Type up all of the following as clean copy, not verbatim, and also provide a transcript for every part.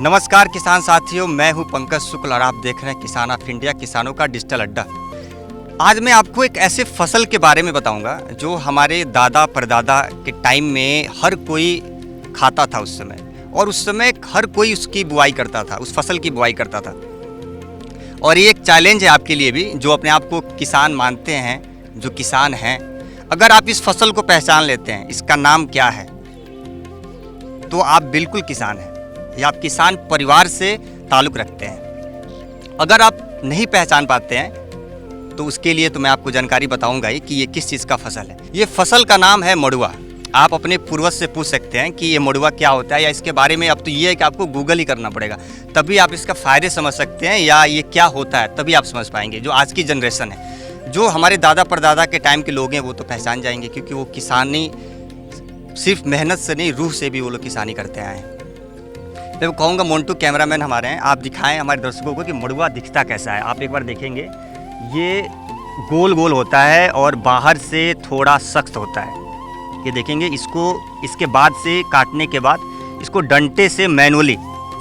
नमस्कार किसान साथियों, मैं हूं पंकज शुक्ल और आप देख रहे हैं किसान ऑफ इंडिया, किसानों का डिजिटल अड्डा। आज मैं आपको एक ऐसे फसल के बारे में बताऊंगा जो हमारे दादा परदादा के टाइम में हर कोई खाता था उस समय, और उस समय हर कोई उसकी बुआई करता था, उस फसल की बुआई करता था। और ये एक चैलेंज है आपके लिए भी जो अपने आप को किसान मानते हैं, जो किसान हैं। अगर आप इस फसल को पहचान लेते हैं, इसका नाम क्या है, तो आप बिल्कुल किसान हैं या आप किसान परिवार से ताल्लुक़ रखते हैं। अगर आप नहीं पहचान पाते हैं तो उसके लिए तो मैं आपको जानकारी बताऊंगा ही कि ये किस चीज़ का फसल है। ये फसल का नाम है मड़ुआ। आप अपने पूर्वज से पूछ सकते हैं कि ये मड़ुआ क्या होता है, या इसके बारे में अब तो ये है कि आपको गूगल ही करना पड़ेगा, तभी आप इसका फ़ायदे समझ सकते हैं, या ये क्या होता है तभी आप समझ पाएंगे। जो आज की जनरेशन है, जो हमारे दादा परदादा के टाइम के लोग हैं, वो तो पहचान जाएंगे, क्योंकि वो किसानी सिर्फ मेहनत से नहीं, रूह से भी वो लोग किसानी करते आए हैं। मैं कहूँगा मोन्टू कैमरामैन हमारे हैं, आप दिखाएं हमारे दर्शकों को कि मड़ुआ दिखता कैसा है। आप एक बार देखेंगे, ये गोल गोल होता है और बाहर से थोड़ा सख्त होता है। ये देखेंगे, इसके बाद से काटने के बाद इसको डंटे से मैनुअली,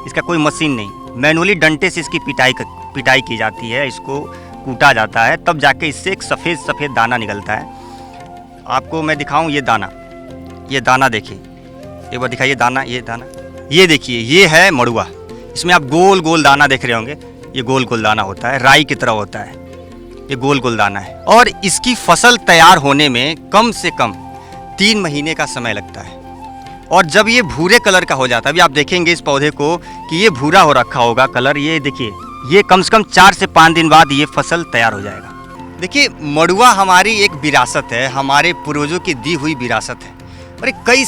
इसका कोई मशीन नहीं, मैनुअली डंटे से इसकी पिटाई की जाती है, इसको कूटा जाता है, तब जाके इससे एक सफ़ेद सफ़ेद दाना निकलता है। आपको मैं दिखाऊं ये दाना देखिए, एक बार दिखाइए दाना, ये देखिए, ये है मड़ुआ। इसमें आप गोल गोल दाना देख रहे होंगे, ये गोल गोल दाना होता है, राई की तरह होता है, ये गोल गोल दाना है। और इसकी फसल तैयार होने में कम से कम 3 महीने का समय लगता है। और जब ये भूरे कलर का हो जाता है, अभी आप देखेंगे इस पौधे को कि ये भूरा हो रखा होगा कलर, ये देखिए, ये कम से कम 4 से 5 दिन बाद ये फसल तैयार हो जाएगा। देखिए, मड़ुआ हमारी एक विरासत है, हमारे पूर्वजों की दी हुई विरासत है। और कई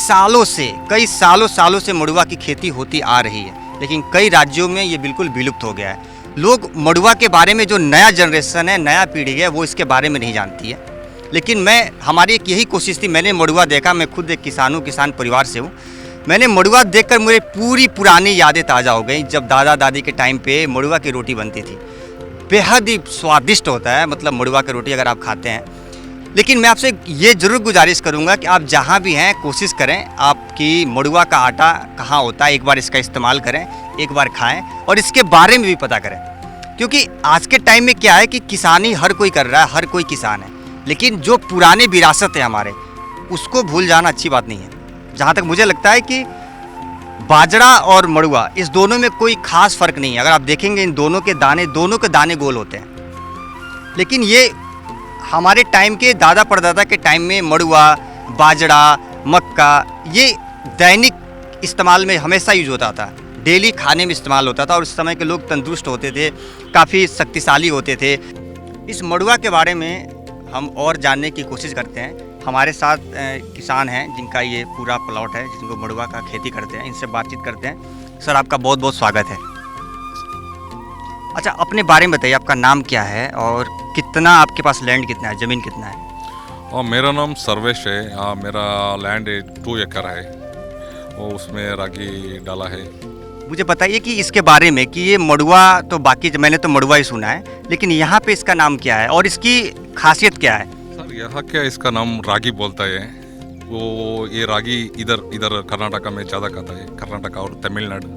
सालों से मड़ुआ की खेती होती आ रही है, लेकिन कई राज्यों में ये बिल्कुल विलुप्त हो गया है। लोग मड़ुआ के बारे में, जो नया जनरेशन है, नया पीढ़ी है, वो इसके बारे में नहीं जानती है। लेकिन हमारी एक यही कोशिश थी, मैंने मड़ुआ देखा, मैं खुद एक किसान परिवार से हूँ। मैंने मड़ुआ देखकर मुझे पूरी पुरानी यादें ताज़ा हो गई, जब दादा दादी के टाइम पे मड़ुआ की रोटी बनती थी। बेहद ही स्वादिष्ट होता है, मतलब मड़ुआ की रोटी अगर आप खाते हैं। लेकिन मैं आपसे ये ज़रूर गुजारिश करूंगा कि आप जहां भी हैं, कोशिश करें आपकी मड़ुआ का आटा कहां होता है, एक बार इसका इस्तेमाल करें, एक बार खाएं और इसके बारे में भी पता करें। क्योंकि आज के टाइम में क्या है कि किसानी हर कोई कर रहा है, हर कोई किसान है, लेकिन जो पुराने विरासत है हमारे, उसको भूल जाना अच्छी बात नहीं है। जहाँ तक मुझे लगता है कि बाजरा और मड़ुआ, इस दोनों में कोई खास फ़र्क नहीं है। अगर आप देखेंगे, इन दोनों के दाने गोल होते हैं। लेकिन ये हमारे टाइम के दादा परदादा के टाइम में मड़ुआ, बाजरा, मक्का, ये दैनिक इस्तेमाल में हमेशा यूज होता था, डेली खाने में इस्तेमाल होता था। और उस समय के लोग तंदुरुस्त होते थे, काफ़ी शक्तिशाली होते थे। इस मड़ुआ के बारे में हम और जानने की कोशिश करते हैं। हमारे साथ किसान हैं जिनका ये पूरा प्लॉट है, जिनको मड़ुआ का खेती करते हैं, इनसे बातचीत करते हैं। सर, आपका बहुत बहुत स्वागत है। अच्छा, अपने बारे में बताइए, आपका नाम क्या है और कितना आपके पास लैंड, कितना है, ज़मीन कितना है? और मेरा नाम सर्वेश है। मेरा लैंड 2 एकड़ है, वो उसमें रागी डाला है। मुझे बताइए कि इसके बारे में कि ये मड़ुआ, तो बाकी मैंने तो मड़ुआ ही सुना है, लेकिन यहाँ पे इसका नाम क्या है और इसकी खासियत क्या है? सर, यहाँ क्या इसका नाम रागी बोलता है। वो ये रागी इधर कर्नाटका में ज़्यादा खाता है, कर्नाटका और तमिलनाडु,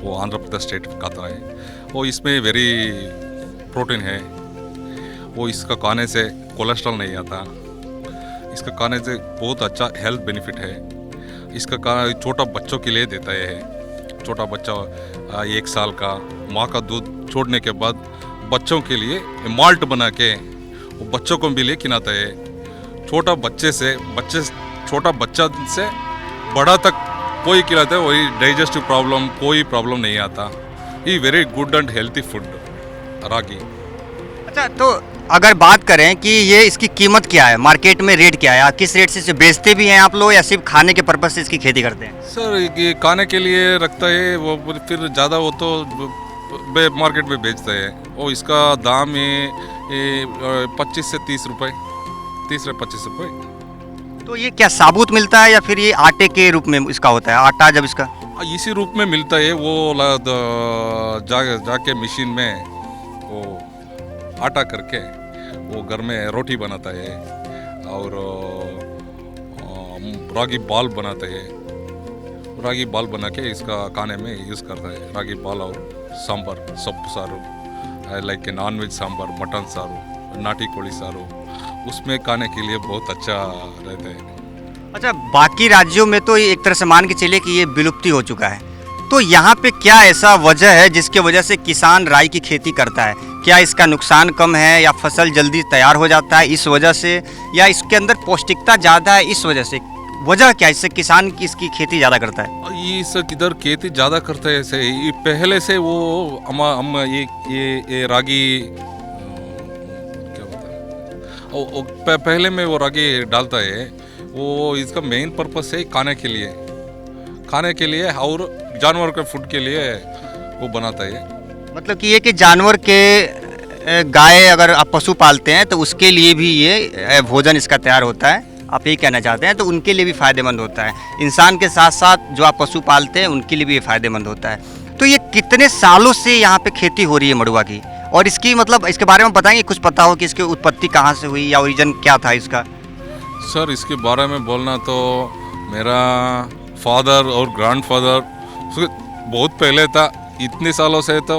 वो आंध्र प्रदेश स्टेट खाता है। वो इसमें वेरी प्रोटीन है, वो इसका खाने से कोलेस्ट्रॉल नहीं आता, इसका खाने से बहुत अच्छा हेल्थ बेनिफिट है। इसका छोटा बच्चों के लिए देता है। छोटा बच्चा 1 साल का माँ का दूध छोड़ने के बाद बच्चों के लिए माल्ट बना के वो बच्चों को भी लिए खिलाता है। छोटा बच्चा से बड़ा तक कोई खिलाता है, वही डाइजेस्टिव प्रॉब्लम कोई प्रॉब्लम नहीं आता। ये very good and healthy food ragi. अच्छा, तो अगर बात करें कि ये इसकी कीमत क्या है, मार्केट में रेट क्या है, किस रेट से इसे बेचते भी हैं आप लोग, या सिर्फ खाने के पर्पज से इसकी खेती करते हैं? सर, ये खाने के लिए रखता है, वो फिर ज़्यादा वो तो मार्केट में बेचता है। वो इसका दाम ये 25 से 30 रुपये, 30 से 25 रुपये। तो ये क्या साबुत मिलता है या फिर ये आटे के रूप में इसका होता है? आटा जब इसका इसी रूप में मिलता है, वो जाके मशीन में वो आटा करके वो घर में रोटी बनाता है और रागी बाल बनाते हैं। रागी बाल बना के इसका खाने में यूज़ करता है। रागी बाल और sambar, sappu saaru, like non veg sambar, mutton saaru, nati कोड़ी सारू, उसमें खाने के लिए बहुत अच्छा रहता है। अच्छा, बाकी राज्यों में तो एक तरह से मान के चलिए कि ये विलुप्ति हो चुका है, तो यहाँ पे क्या ऐसा वजह है जिसके वजह से किसान राई की खेती करता है? क्या इसका नुकसान कम है, या फसल जल्दी तैयार हो जाता है इस वजह से, या इसके अंदर पौष्टिकता ज़्यादा है इस वजह से? वजह क्या है इससे किसान की इसकी खेती ज़्यादा करता है? ये सब किधर खेती ज़्यादा करते हैं ऐसे ये पहले से वो हम ये रागी क्या बोलते हैं, पहले में वो रागी डालता है, वो इसका मेन पर्पस है खाने के लिए और जानवर के फूड के लिए वो बनाता है। मतलब कि ये कि जानवर के गाय अगर आप पशु पालते हैं तो उसके लिए भी ये भोजन इसका तैयार होता है, आप यही कहना चाहते हैं? तो उनके लिए भी फ़ायदेमंद होता है, इंसान के साथ साथ जो आप पशु पालते हैं उनके लिए भी ये फ़ायदेमंद होता है। तो ये कितने सालों से यहाँ पे खेती हो रही है मड़ुआ की, और इसकी मतलब इसके बारे में बताएंगे? कुछ पता हो कि इसकी उत्पत्ति कहाँ से हुई या ओरिजिन क्या था इसका? सर इसके बारे में बोलना तो मेरा फादर और ग्रैंडफादर बहुत पहले था, इतने सालों से तो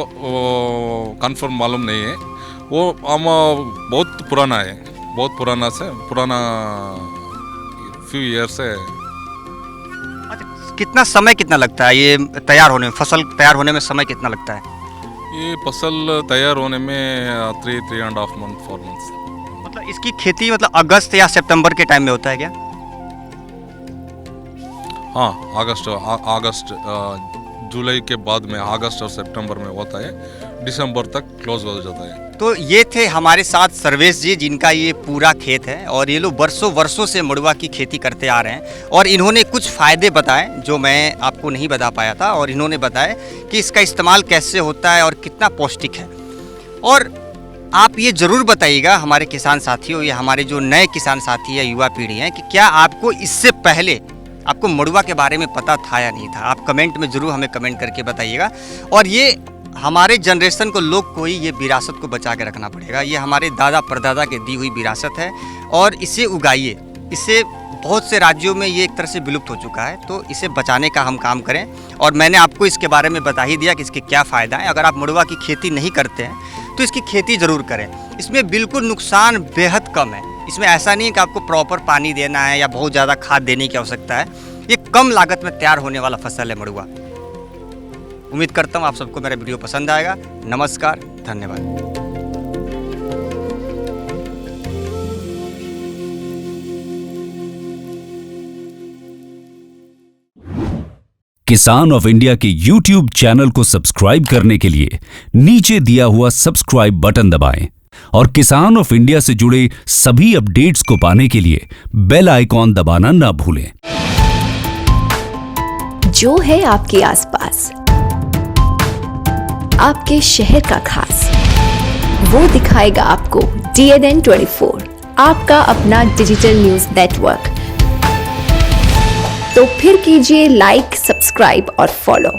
कंफर्म मालूम नहीं है। वो हम बहुत पुराना है, बहुत पुराना फ्यू ईयर से। अच्छा, कितना लगता है ये तैयार होने में, फसल तैयार होने में समय कितना लगता है? ये फसल तैयार होने में 3.5 month 4 months। मतलब इसकी खेती मतलब अगस्त या सितंबर के टाइम में होता है क्या? हाँ, अगस्त जुलाई के बाद में अगस्त और सितंबर में होता है, दिसंबर तक क्लोज हो जाता है। तो ये थे हमारे साथ सर्वेश जी, जिनका ये पूरा खेत है और ये लोग वर्षों से मड़ुआ की खेती करते आ रहे हैं, और इन्होंने कुछ फ़ायदे बताए जो मैं आपको नहीं बता पाया था, और इन्होंने बताया कि इसका इस्तेमाल कैसे होता है और कितना पौष्टिक है। और आप ये ज़रूर बताइएगा हमारे किसान साथियों, या हमारे जो नए किसान साथी या युवा पीढ़ी हैं, कि क्या आपको इससे पहले आपको मड़ुआ के बारे में पता था या नहीं था? आप कमेंट में ज़रूर हमें कमेंट करके बताइएगा। और ये हमारे जनरेशन को, लोग को ही ये विरासत को बचा के रखना पड़ेगा। ये हमारे दादा परदादा के दी हुई विरासत है, और इसे उगाइए। इसे बहुत से राज्यों में ये एक तरह से विलुप्त हो चुका है, तो इसे बचाने का हम काम करें। और मैंने आपको इसके बारे में बता ही दिया कि इसके क्या फ़ायदा है। अगर आप मड़ुआ की खेती नहीं करते हैं तो इसकी खेती ज़रूर करें। इसमें बिल्कुल नुकसान बेहद कम है। इसमें ऐसा नहीं है कि आपको प्रॉपर पानी देना है या बहुत ज़्यादा खाद देने की आवश्यकता है। ये कम लागत में तैयार होने वाला फसल है मड़ुआ। उम्मीद करता हूँ आप सबको मेरा वीडियो पसंद आएगा। नमस्कार, धन्यवाद। किसान ऑफ इंडिया के YouTube चैनल को सब्सक्राइब करने के लिए नीचे दिया हुआ सब्सक्राइब बटन दबाएं, और किसान ऑफ इंडिया से जुड़े सभी अपडेट्स को पाने के लिए बेल आइकॉन दबाना ना भूलें। जो है आपके आसपास, आपके शहर का खास, वो दिखाएगा आपको DNN 24, आपका अपना डिजिटल न्यूज नेटवर्क। तो फिर कीजिए लाइक, सब्सक्राइब और फॉलो।